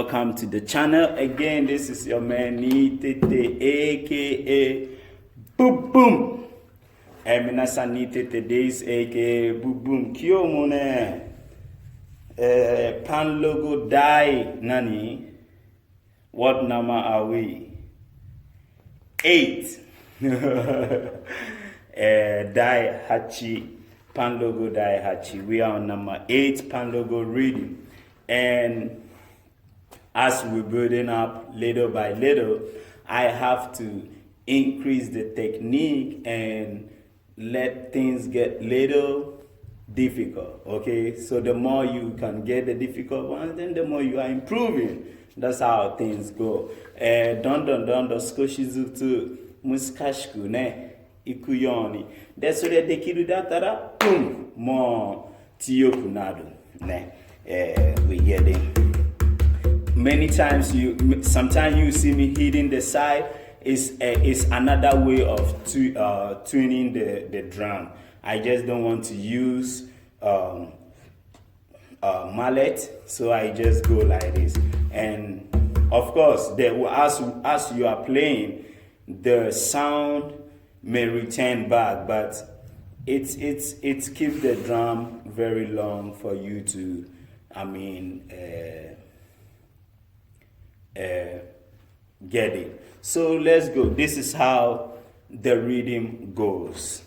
welcome to the channel again. This is your man Tete, aka Boom Boom. And minasa Tete days, aka Boom Boom. Kyo mone Kpanlogo die nani. What number are we? 8. Die Hachi. Kpanlogo die Hachi. We are on number 8 Kpanlogo reading. And as we're building up little by little, I have to increase the technique and let things get little difficult. Okay, so the more you can get the difficult ones, then the more you are improving. That's how things go. Don skoshizutu muskashku ne ikuyoni. That's what they kidu datara boom more tiyokunadu ne. We get it. Many times sometimes you see me hitting the side. Is another way of tuning the drum. I just don't want to use mallet, so I just go like this. And of course, as you are playing, the sound may return back, but it keeps the drum very long for you to, get it. So let's go. This is how the rhythm goes.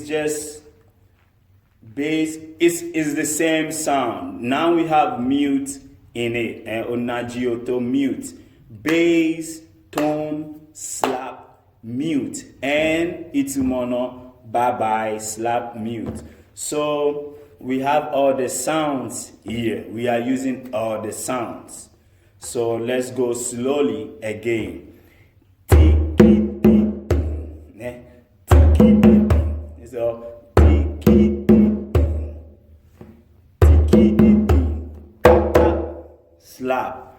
Just bass is the same sound. Now we have mute in it, and onagioto mute, bass, tone, slap, mute, and itumono, bye bye, slap, mute. So we have all the sounds here. We are using all the sounds. So let's go slowly again. So slap.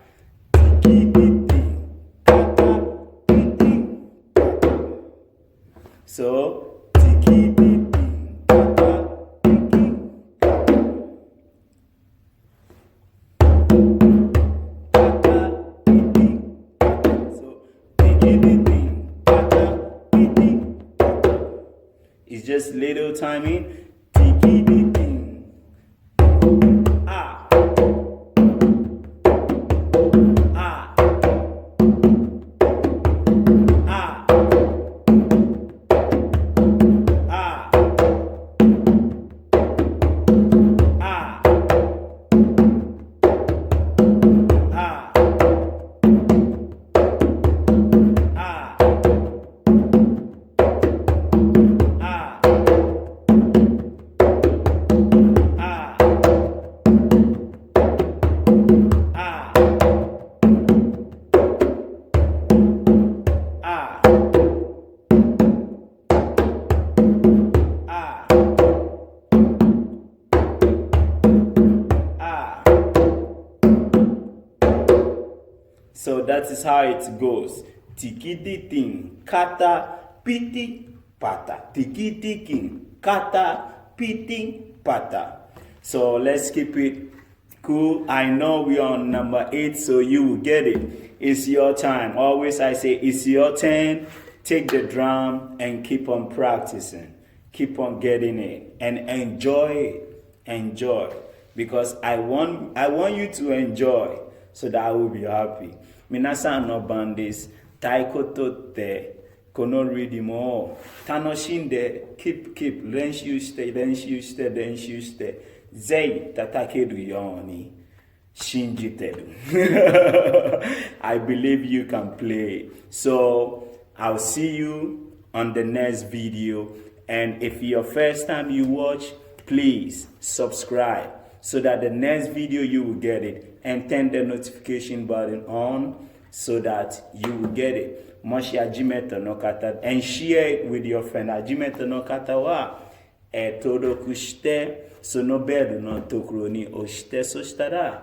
So it's just little timing. Ah. Ah. Ah. Ah. Ah. Ah. So that is how it goes. Tiki ting kata piti pata. Tiki tiki kata piti pata. So let's keep it cool. I know we are on number 8, so you will get it. It's your time. Always I say it's your turn. Take the drum and keep on practicing. Keep on getting it and enjoy it. Enjoy, because I want you to enjoy, so that I will be happy. Minasa no bandis taikotote kono ready more. Tanoshinde keep lenshuste zei tatakedu yoni shinjitedu. I believe you can play. So I'll see you on the next video, and if your first time you watch, please subscribe so that the next video you will get it and turn the notification button on so that you will get it. Moshi ajimeta no kata, and share it with your friend. Ajimeta no kata wa todo kushte so no bedu no tokroni oshte so stara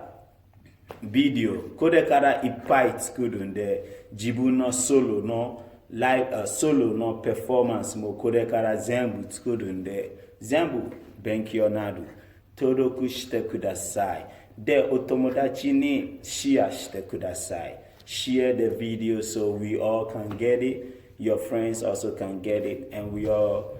video kode kara ipait kudunde jibu no solo no live solo no performance mo kode kara zembu kudunde zembu benkionadu todo kushte kudasai de otomodachi ni share shite kudasai. Share the video so we all can get it, your friends also can get it, and we all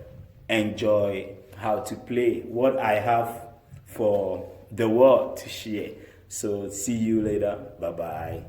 enjoy how to play what I have for the world to share. So see you later. Bye bye.